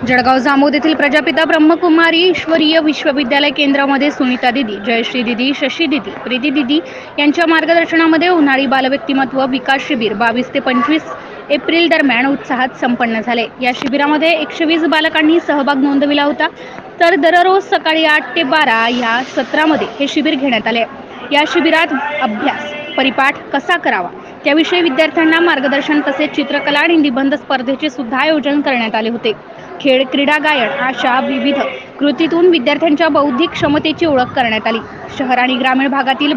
जळगाव जामोद येथील प्रजापिता ब्रह्मकुमारी ईश्वरीय विश्वविद्यालय केंद्रामध्ये सुनीता दिदी, जयश्री दिदी, शशी दिदी, प्रीती दिदी यांच्या मार्गदर्शनामध्ये उन्हाळी बालव्यक्तिमत्व विकास शिबिर 22 ते 25 एप्रिल दरम्यान उत्साहात संपन्न झाले। या शिबिरामध्ये 120 बालकांनी सहभाग नोंदविला होता। तर दररोज सकाळी 8 ते 12 या सत्रामध्ये हे शिबिर घेण्यात आले। या शिबिरात अभ्यास परिपाठ कसा करावा त्याविषयी विद्यार्थ्यांना मार्गदर्शन तसेच चित्रकला आणि निबंध स्पर्धेचे सुद्धा आयोजन करण्यात आले होते। खेळ, क्रीडा, गायन अशा विविध कृतीतून विद्यार्थ्यांच्या बौद्धिक क्षमतेची ओळख करण्यात आली। शहर आणि ग्रामीण भागातील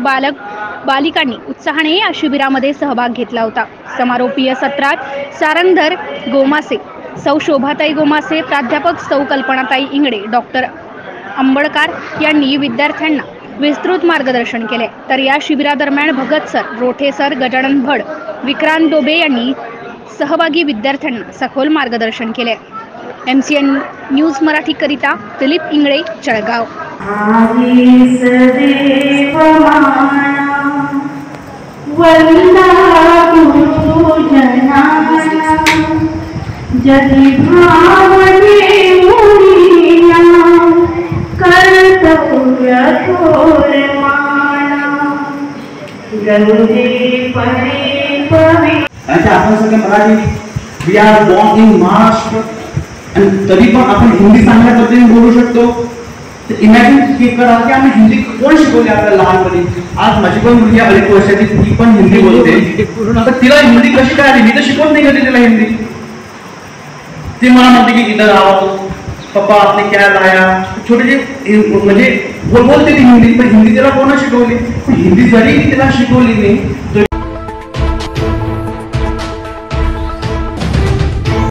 बालिकांनी उत्साहाने या शिबिरामध्ये सहभाग घेतला होता। समारोपीय सत्रात सारंगधर गोमासे, सौ शोभाताई गोमासे, प्राध्यापक सौ कल्पनाताई इंगडे, डॉक्टर अंबडकार यांनी विद्यार्थ्यांना विस्तृत मार्गदर्शन केले। तर या शिबिरादरम्यान भगत सर, रोठे सर, गजानन भड, विक्रांत दोबे यांनी सहभागी विद्यार्थ्यांना सखोल मार्गदर्शन केले। MCN न्यूज मराठी करिता दिलीप इंगळे, जळगाव। आपण सगळे Marathi, we are born in Maharashtra, आणि तरी पण आपण हिंदी चांगल्या पद्धतीने बोलू शकतो। तर इमॅजिन करा की आम्ही हिंदी कोण शिकवली आपल्याला लहानपणी। आज माझी पण मुलगी 1 वर्षाची, ती पण हिंदी बोलते, तर तिला हिंदी कशी काय आली? मी तर शिकवत नाही कधी तिला हिंदी। ती मला म्हणते की इधर आओ पप्पा आपने क्या लाया, छोटे म्हणजे बोलते ती हिंदी, पण हिंदी तिला कोण शिकवली? हिंदी जरी तिला शिकवली नाही तरी